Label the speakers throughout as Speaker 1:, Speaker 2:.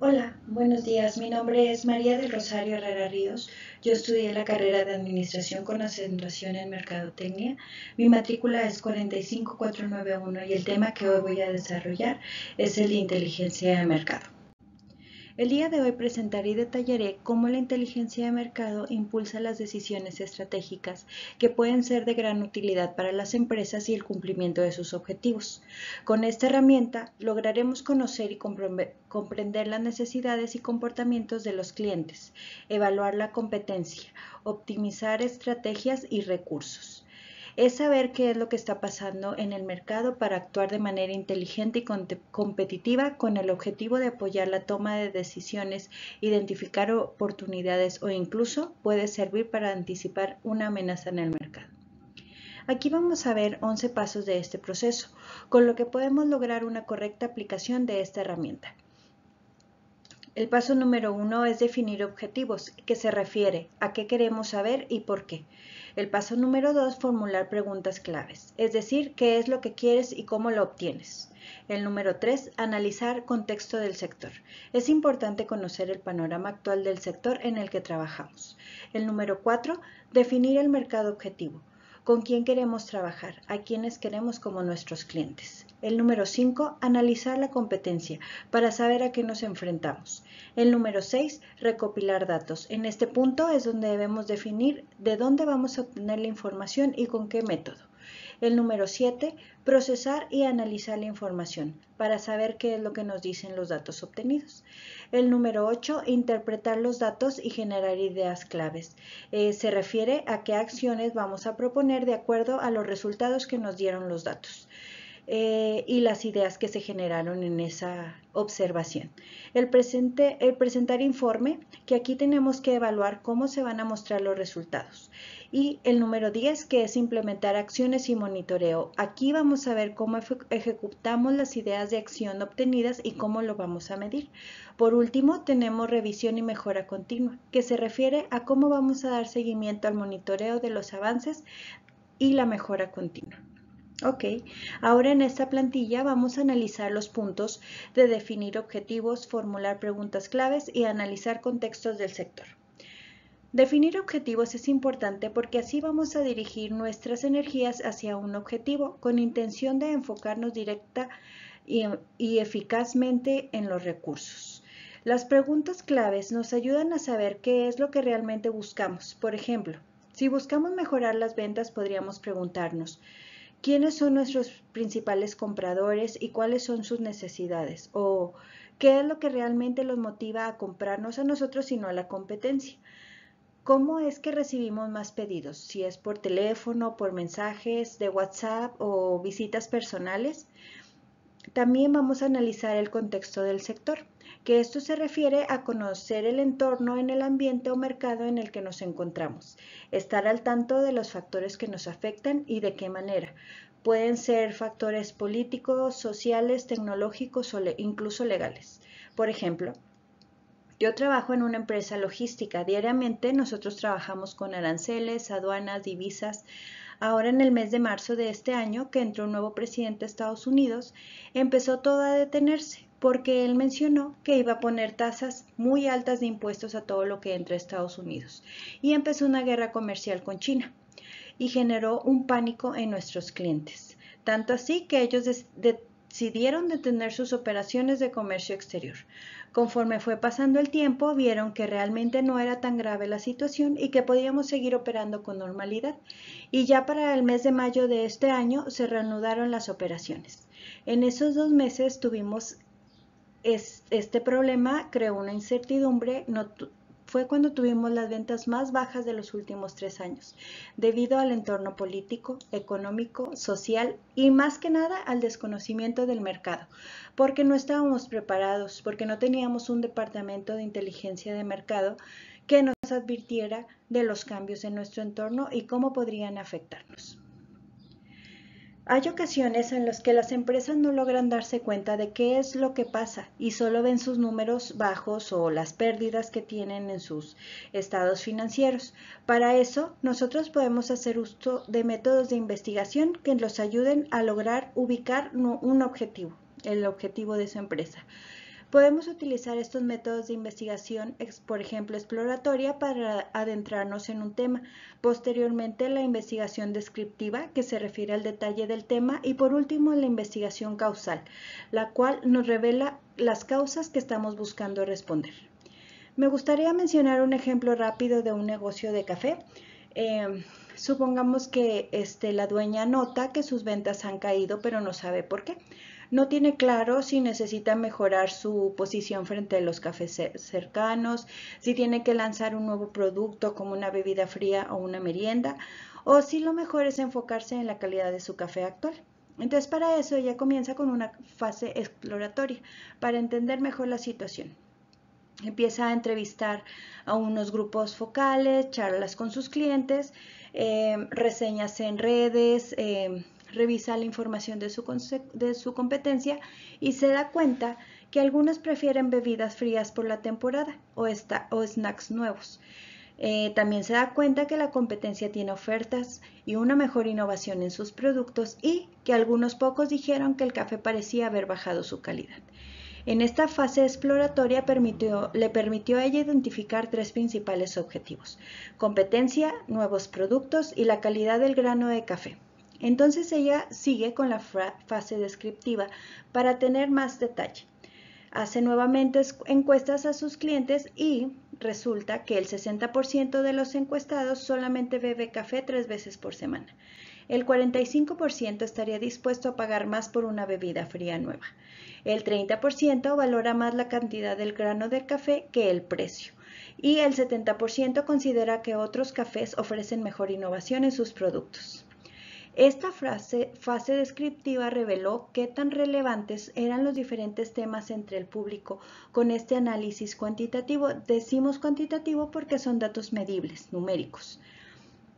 Speaker 1: Hola, buenos días. Mi nombre es María del Rosario Herrera Ríos. Yo estudié la carrera de Administración con acentuación en Mercadotecnia. Mi matrícula es 45491 y el tema que hoy voy a desarrollar es el de inteligencia de mercado. El día de hoy presentaré y detallaré cómo la inteligencia de mercado impulsa las decisiones estratégicas que pueden ser de gran utilidad para las empresas y el cumplimiento de sus objetivos. Con esta herramienta lograremos conocer y comprender las necesidades y comportamientos de los clientes, evaluar la competencia, optimizar estrategias y recursos. Es saber qué es lo que está pasando en el mercado para actuar de manera inteligente y competitiva con el objetivo de apoyar la toma de decisiones, identificar oportunidades o incluso puede servir para anticipar una amenaza en el mercado. Aquí vamos a ver 11 pasos de este proceso, con lo que podemos lograr una correcta aplicación de esta herramienta. El paso número 1 es definir objetivos, que se refiere a qué queremos saber y por qué. El paso número 2, formular preguntas claves, es decir, qué es lo que quieres y cómo lo obtienes. El número 3, analizar contexto del sector. Es importante conocer el panorama actual del sector en el que trabajamos. El número 4, definir el mercado objetivo. ¿Con quién queremos trabajar? ¿A quiénes queremos como nuestros clientes? El número 5, analizar la competencia para saber a qué nos enfrentamos. El número 6, recopilar datos. En este punto es donde debemos definir de dónde vamos a obtener la información y con qué método. El número 7, procesar y analizar la información para saber qué es lo que nos dicen los datos obtenidos. El número 8, interpretar los datos y generar ideas claves. Se refiere a qué acciones vamos a proponer de acuerdo a los resultados que nos dieron los datos. Y las ideas que se generaron en esa observación. El presentar informe, que aquí tenemos que evaluar cómo se van a mostrar los resultados. Y el número 10, que es implementar acciones y monitoreo. Aquí vamos a ver cómo ejecutamos las ideas de acción obtenidas y cómo lo vamos a medir. Por último, tenemos revisión y mejora continua, que se refiere a cómo vamos a dar seguimiento al monitoreo de los avances y la mejora continua. Ok, ahora en esta plantilla vamos a analizar los puntos de definir objetivos, formular preguntas claves y analizar contextos del sector. Definir objetivos es importante porque así vamos a dirigir nuestras energías hacia un objetivo con intención de enfocarnos directa y eficazmente en los recursos. Las preguntas claves nos ayudan a saber qué es lo que realmente buscamos. Por ejemplo, si buscamos mejorar las ventas, podríamos preguntarnos: ¿quiénes son nuestros principales compradores y cuáles son sus necesidades? ¿O qué es lo que realmente los motiva a comprarnos a nosotros y no a la competencia? ¿Cómo es que recibimos más pedidos? Si es por teléfono, por mensajes de WhatsApp o visitas personales. También vamos a analizar el contexto del sector, que esto se refiere a conocer el entorno en el ambiente o mercado en el que nos encontramos, estar al tanto de los factores que nos afectan y de qué manera. Pueden ser factores políticos, sociales, tecnológicos o incluso legales. Por ejemplo, yo trabajo en una empresa logística. Diariamente nosotros trabajamos con aranceles, aduanas, divisas. Ahora en el mes de marzo de este año, que entró un nuevo presidente de Estados Unidos, empezó todo a detenerse porque él mencionó que iba a poner tasas muy altas de impuestos a todo lo que entra a Estados Unidos. Y empezó una guerra comercial con China y generó un pánico en nuestros clientes. Tanto así que ellos decidieron detener sus operaciones de comercio exterior. Conforme fue pasando el tiempo, vieron que realmente no era tan grave la situación y que podíamos seguir operando con normalidad. Y ya para el mes de mayo de este año se reanudaron las operaciones. En esos 2 meses tuvimos este problema, creó una incertidumbre, fue cuando tuvimos las ventas más bajas de los últimos 3 años, debido al entorno político, económico, social y más que nada al desconocimiento del mercado, porque no estábamos preparados, porque no teníamos un departamento de inteligencia de mercado que nos advirtiera de los cambios en nuestro entorno y cómo podrían afectarnos. Hay ocasiones en las que las empresas no logran darse cuenta de qué es lo que pasa y solo ven sus números bajos o las pérdidas que tienen en sus estados financieros. Para eso, nosotros podemos hacer uso de métodos de investigación que nos ayuden a lograr ubicar un objetivo, el objetivo de su empresa. Podemos utilizar estos métodos de investigación, por ejemplo, exploratoria, para adentrarnos en un tema. Posteriormente, la investigación descriptiva, que se refiere al detalle del tema. Y por último, la investigación causal, la cual nos revela las causas que estamos buscando responder. Me gustaría mencionar un ejemplo rápido de un negocio de café. Supongamos que la dueña nota que sus ventas han caído, pero no sabe por qué. No tiene claro si necesita mejorar su posición frente a los cafés cercanos, si tiene que lanzar un nuevo producto como una bebida fría o una merienda, o si lo mejor es enfocarse en la calidad de su café actual. Entonces, para eso ella comienza con una fase exploratoria, para entender mejor la situación. Empieza a entrevistar a unos grupos focales, charlas con sus clientes, reseñas en redes, revisa la información de su competencia y se da cuenta que algunos prefieren bebidas frías por la temporada o snacks nuevos. También se da cuenta que la competencia tiene ofertas y una mejor innovación en sus productos y que algunos pocos dijeron que el café parecía haber bajado su calidad. En esta fase exploratoria le permitió a ella identificar tres principales objetivos: competencia, nuevos productos y la calidad del grano de café. Entonces ella sigue con la fase descriptiva para tener más detalle. Hace nuevamente encuestas a sus clientes y resulta que el 60% de los encuestados solamente bebe café 3 veces por semana. El 45% estaría dispuesto a pagar más por una bebida fría nueva. El 30% valora más la cantidad del grano de café que el precio. Y el 70% considera que otros cafés ofrecen mejor innovación en sus productos. Esta fase descriptiva reveló qué tan relevantes eran los diferentes temas entre el público con este análisis cuantitativo. Decimos cuantitativo porque son datos medibles, numéricos.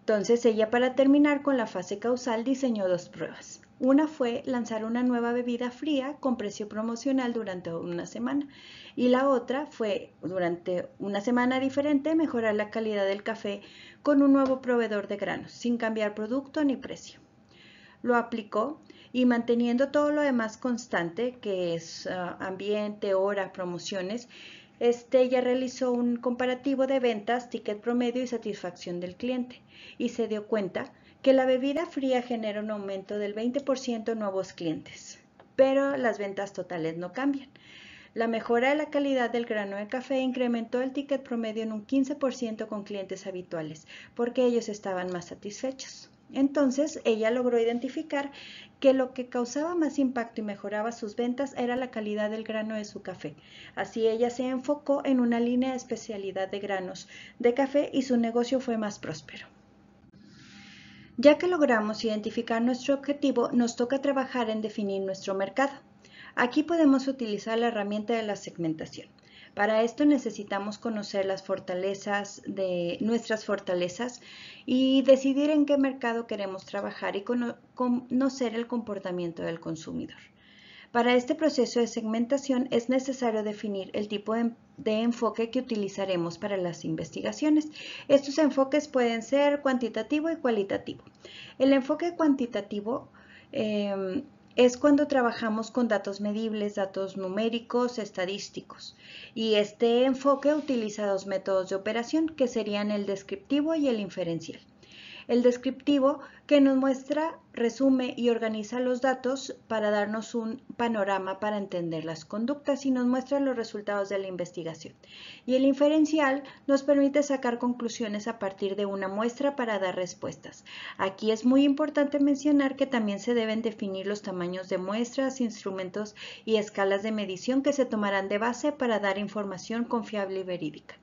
Speaker 1: Entonces ella, para terminar con la fase causal, diseñó dos pruebas. Una fue lanzar una nueva bebida fría con precio promocional durante una semana y la otra fue, durante una semana diferente, mejorar la calidad del café con un nuevo proveedor de granos, sin cambiar producto ni precio. Lo aplicó y, manteniendo todo lo demás constante, que es ambiente, hora, promociones, ella realizó un comparativo de ventas, ticket promedio y satisfacción del cliente y se dio cuenta que la bebida fría genera un aumento del 20% en nuevos clientes, pero las ventas totales no cambian. La mejora de la calidad del grano de café incrementó el ticket promedio en un 15% con clientes habituales, porque ellos estaban más satisfechos. Entonces, ella logró identificar que lo que causaba más impacto y mejoraba sus ventas era la calidad del grano de su café. Así, ella se enfocó en una línea de especialidad de granos de café y su negocio fue más próspero. Ya que logramos identificar nuestro objetivo, nos toca trabajar en definir nuestro mercado. Aquí podemos utilizar la herramienta de la segmentación. Para esto necesitamos conocer nuestras fortalezas y decidir en qué mercado queremos trabajar y conocer el comportamiento del consumidor. Para este proceso de segmentación es necesario definir el tipo de enfoque que utilizaremos para las investigaciones. Estos enfoques pueden ser cuantitativo y cualitativo. El enfoque cuantitativo es cuando trabajamos con datos medibles, datos numéricos, estadísticos. Y este enfoque utiliza dos métodos de operación, que serían el descriptivo y el inferencial. El descriptivo, que nos muestra, resume y organiza los datos para darnos un panorama para entender las conductas y nos muestra los resultados de la investigación. Y el inferencial nos permite sacar conclusiones a partir de una muestra para dar respuestas. Aquí es muy importante mencionar que también se deben definir los tamaños de muestras, instrumentos y escalas de medición que se tomarán de base para dar información confiable y verídica.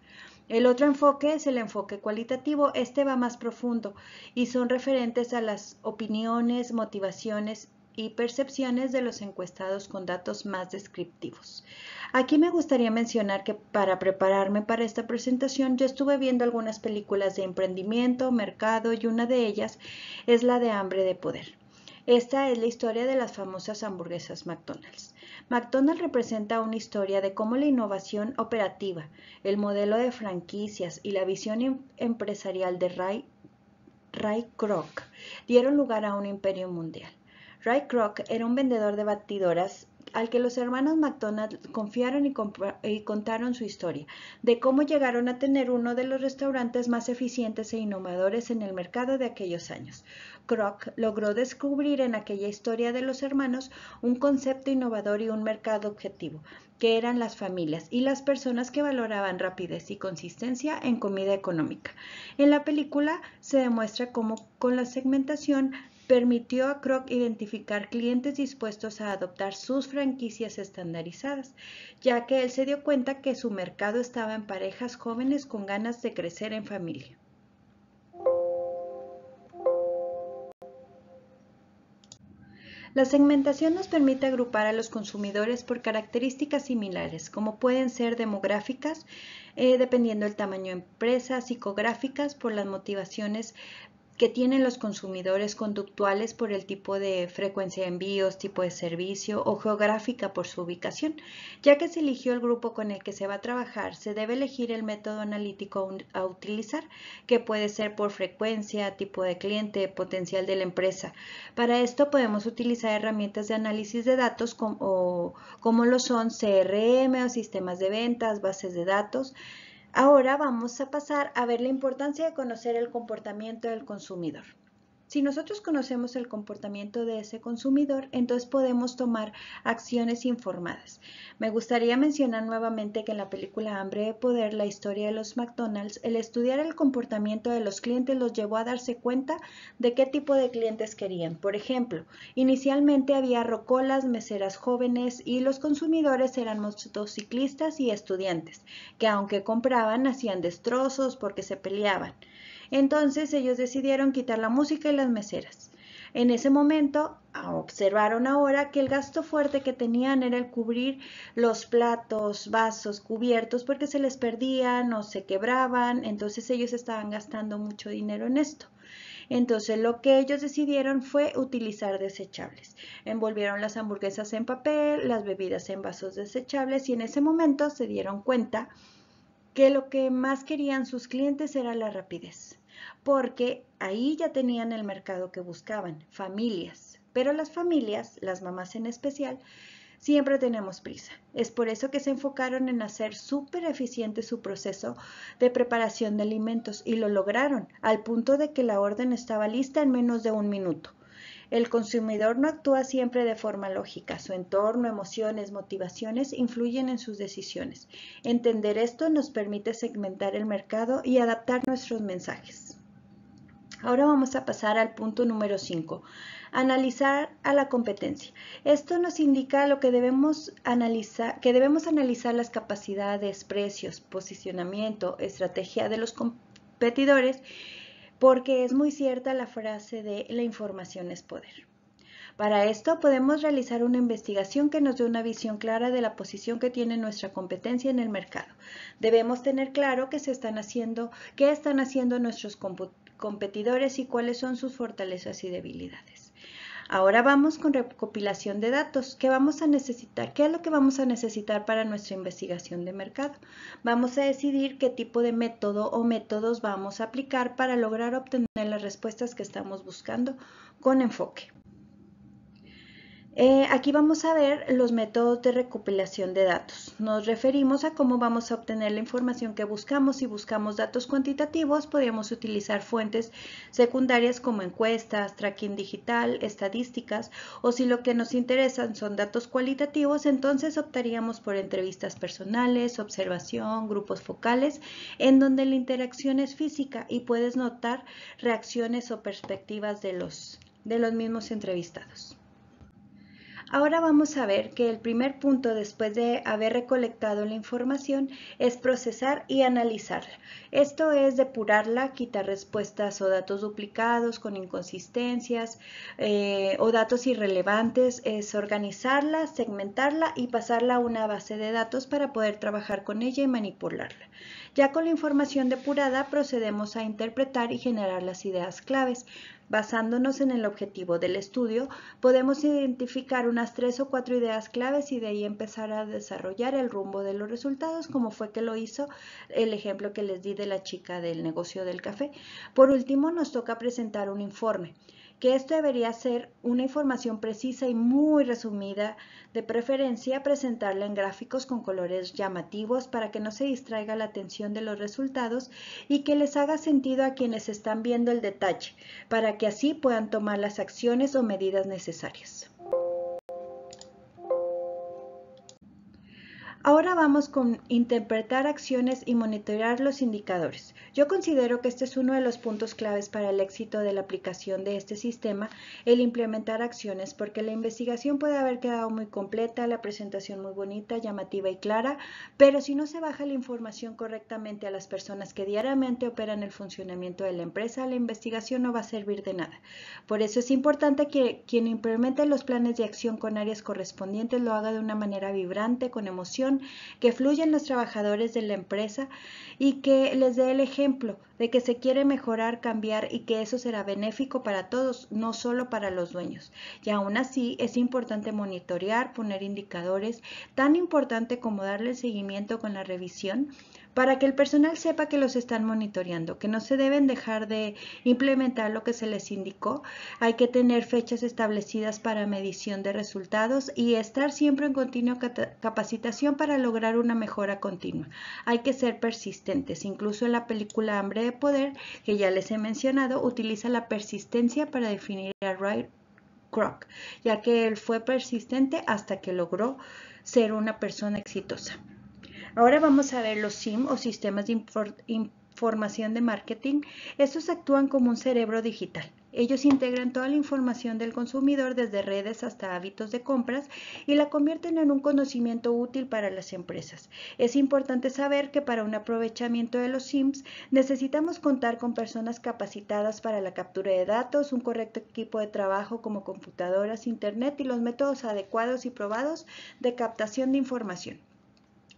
Speaker 1: El otro enfoque es el enfoque cualitativo. Este va más profundo y son referentes a las opiniones, motivaciones y percepciones de los encuestados con datos más descriptivos. Aquí me gustaría mencionar que para prepararme para esta presentación yo estuve viendo algunas películas de emprendimiento, mercado y una de ellas es la de Hambre de Poder. Esta es la historia de las famosas hamburguesas McDonald's. McDonald's representa una historia de cómo la innovación operativa, el modelo de franquicias y la visión empresarial de Ray Kroc dieron lugar a un imperio mundial. Ray Kroc era un vendedor de batidoras al que los hermanos McDonald confiaron y contaron su historia, de cómo llegaron a tener uno de los restaurantes más eficientes e innovadores en el mercado de aquellos años. Kroc logró descubrir en aquella historia de los hermanos un concepto innovador y un mercado objetivo, que eran las familias y las personas que valoraban rapidez y consistencia en comida económica. En la película se demuestra cómo con la segmentación permitió a Kroc identificar clientes dispuestos a adoptar sus franquicias estandarizadas, ya que él se dio cuenta que su mercado estaba en parejas jóvenes con ganas de crecer en familia. La segmentación nos permite agrupar a los consumidores por características similares, como pueden ser demográficas, dependiendo del tamaño de empresa, psicográficas, por las motivaciones que tienen los consumidores, conductuales por el tipo de frecuencia de envíos, tipo de servicio, o geográfica por su ubicación. Ya que se eligió el grupo con el que se va a trabajar, se debe elegir el método analítico a utilizar, que puede ser por frecuencia, tipo de cliente, potencial de la empresa. Para esto podemos utilizar herramientas de análisis de datos como lo son CRM o sistemas de ventas, bases de datos. Ahora vamos a pasar a ver la importancia de conocer el comportamiento del consumidor. Si nosotros conocemos el comportamiento de ese consumidor, entonces podemos tomar acciones informadas. Me gustaría mencionar nuevamente que en la película Hambre de Poder, la historia de los McDonald's, el estudiar el comportamiento de los clientes los llevó a darse cuenta de qué tipo de clientes querían. Por ejemplo, inicialmente había rocolas, meseras jóvenes y los consumidores eran motociclistas y estudiantes, que aunque compraban hacían destrozos porque se peleaban. Entonces ellos decidieron quitar la música y las meseras. En ese momento observaron ahora que el gasto fuerte que tenían era el cubrir los platos, vasos, cubiertos porque se les perdían o se quebraban, entonces ellos estaban gastando mucho dinero en esto. Entonces lo que ellos decidieron fue utilizar desechables. Envolvieron las hamburguesas en papel, las bebidas en vasos desechables y en ese momento se dieron cuenta que lo que más querían sus clientes era la rapidez, porque ahí ya tenían el mercado que buscaban, familias. Pero las familias, las mamás en especial, siempre tenemos prisa. Es por eso que se enfocaron en hacer súper eficiente su proceso de preparación de alimentos y lo lograron, al punto de que la orden estaba lista en menos de un minuto. El consumidor no actúa siempre de forma lógica. Su entorno, emociones, motivaciones influyen en sus decisiones. Entender esto nos permite segmentar el mercado y adaptar nuestros mensajes. Ahora vamos a pasar al punto número 5. Analizar a la competencia. Esto nos indica lo que debemos analizar las capacidades, precios, posicionamiento, estrategia de los competidores, porque es muy cierta la frase de la información es poder. Para esto podemos realizar una investigación que nos dé una visión clara de la posición que tiene nuestra competencia en el mercado. Debemos tener claro qué están haciendo nuestros competidores y cuáles son sus fortalezas y debilidades. Ahora vamos con recopilación de datos. ¿Qué vamos a necesitar? ¿Qué es lo que vamos a necesitar para nuestra investigación de mercado? Vamos a decidir qué tipo de método o métodos vamos a aplicar para lograr obtener las respuestas que estamos buscando con enfoque. Aquí vamos a ver los métodos de recopilación de datos. Nos referimos a cómo vamos a obtener la información que buscamos. Si buscamos datos cuantitativos, podríamos utilizar fuentes secundarias como encuestas, tracking digital, estadísticas, o si lo que nos interesan son datos cualitativos, entonces optaríamos por entrevistas personales, observación, grupos focales, en donde la interacción es física y puedes notar reacciones o perspectivas de los mismos entrevistados. Ahora vamos a ver que el primer punto después de haber recolectado la información es procesar y analizarla. Esto es depurarla, quitar respuestas o datos duplicados con inconsistencias o datos irrelevantes, es organizarla, segmentarla y pasarla a una base de datos para poder trabajar con ella y manipularla. Ya con la información depurada procedemos a interpretar y generar las ideas claves. Basándonos en el objetivo del estudio, podemos identificar unas 3 o 4 ideas claves y de ahí empezar a desarrollar el rumbo de los resultados, como fue que lo hizo el ejemplo que les di de la chica del negocio del café. Por último, nos toca presentar un informe. que esto debería ser una información precisa y muy resumida, de preferencia presentarla en gráficos con colores llamativos para que no se distraiga la atención de los resultados y que les haga sentido a quienes están viendo el detalle, para que así puedan tomar las acciones o medidas necesarias. Ahora vamos con interpretar acciones y monitorear los indicadores. Yo considero que este es uno de los puntos claves para el éxito de la aplicación de este sistema, el implementar acciones, porque la investigación puede haber quedado muy completa, la presentación muy bonita, llamativa y clara, pero si no se baja la información correctamente a las personas que diariamente operan el funcionamiento de la empresa, la investigación no va a servir de nada. Por eso es importante que quien implemente los planes de acción con áreas correspondientes lo haga de una manera vibrante, con emoción, que fluyan los trabajadores de la empresa y que les dé el ejemplo de que se quiere mejorar, cambiar y que eso será benéfico para todos, no solo para los dueños. Y aún así es importante monitorear, poner indicadores, tan importante como darle seguimiento con la revisión, para que el personal sepa que los están monitoreando, que no se deben dejar de implementar lo que se les indicó. Hay que tener fechas establecidas para medición de resultados y estar siempre en continua capacitación para lograr una mejora continua. Hay que ser persistentes. Incluso en la película Hambre de Poder, que ya les he mencionado, utiliza la persistencia para definir a Ray Kroc, ya que él fue persistente hasta que logró ser una persona exitosa. Ahora vamos a ver los SIM o sistemas de información de marketing. Estos actúan como un cerebro digital. Ellos integran toda la información del consumidor desde redes hasta hábitos de compras y la convierten en un conocimiento útil para las empresas. Es importante saber que para un aprovechamiento de los SIMs necesitamos contar con personas capacitadas para la captura de datos, un correcto equipo de trabajo como computadoras, internet y los métodos adecuados y probados de captación de información.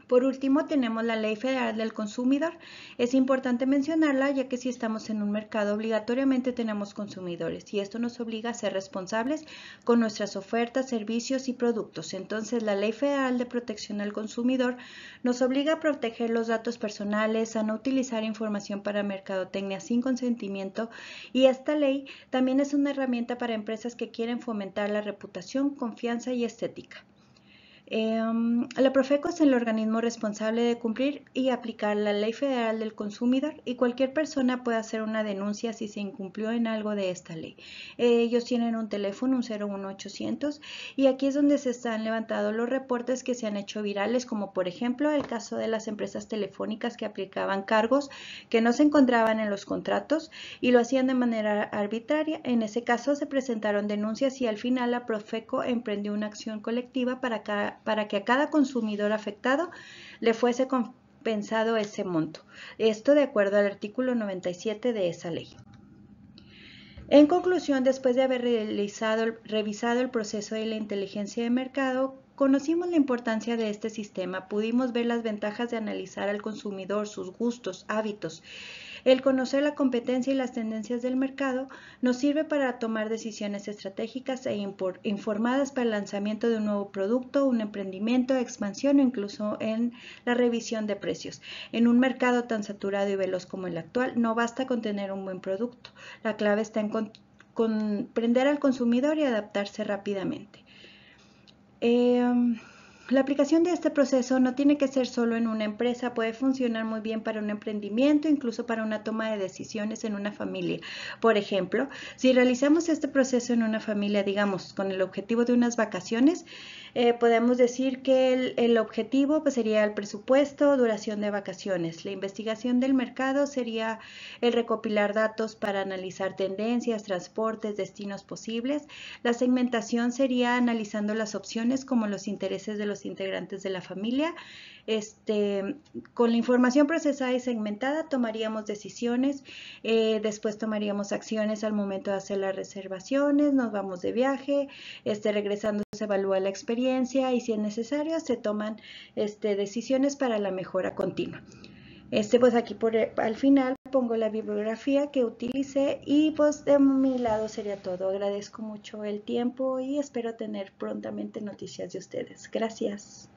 Speaker 1: Por último, tenemos la Ley Federal del Consumidor. Es importante mencionarla, ya que si estamos en un mercado, obligatoriamente tenemos consumidores y esto nos obliga a ser responsables con nuestras ofertas, servicios y productos. Entonces, la Ley Federal de Protección al Consumidor nos obliga a proteger los datos personales, a no utilizar información para mercadotecnia sin consentimiento, y esta ley también es una herramienta para empresas que quieren fomentar la reputación, confianza y estética. La Profeco es el organismo responsable de cumplir y aplicar la Ley Federal del Consumidor y cualquier persona puede hacer una denuncia si se incumplió en algo de esta ley. Ellos tienen un teléfono, un 01800, y aquí es donde se están levantando los reportes que se han hecho virales, como por ejemplo el caso de las empresas telefónicas que aplicaban cargos que no se encontraban en los contratos y lo hacían de manera arbitraria. En ese caso se presentaron denuncias y al final la Profeco emprendió una acción colectiva para que a cada consumidor afectado le fuese compensado ese monto. Esto de acuerdo al artículo 97 de esa ley. En conclusión, después de haber revisado el proceso de la inteligencia de mercado, conocimos la importancia de este sistema, pudimos ver las ventajas de analizar al consumidor, sus gustos, hábitos. El conocer la competencia y las tendencias del mercado nos sirve para tomar decisiones estratégicas e informadas para el lanzamiento de un nuevo producto, un emprendimiento, expansión o incluso en la revisión de precios. En un mercado tan saturado y veloz como el actual, no basta con tener un buen producto. La clave está en comprender al consumidor y adaptarse rápidamente. La aplicación de este proceso no tiene que ser solo en una empresa, puede funcionar muy bien para un emprendimiento, incluso para una toma de decisiones en una familia. Por ejemplo, si realizamos este proceso en una familia, digamos, con el objetivo de unas vacaciones, podemos decir que el objetivo pues, sería el presupuesto, duración de vacaciones. La investigación del mercado sería el recopilar datos para analizar tendencias, transportes, destinos posibles. La segmentación sería analizando las opciones como los intereses de los integrantes de la familia. Con la información procesada y segmentada tomaríamos decisiones, después tomaríamos acciones al momento de hacer las reservaciones, nos vamos de viaje, regresando se evalúa la experiencia y si es necesario se toman decisiones para la mejora continua. Pues aquí al final pongo la bibliografía que utilicé y pues de mi lado sería todo. Agradezco mucho el tiempo y espero tener prontamente noticias de ustedes. Gracias.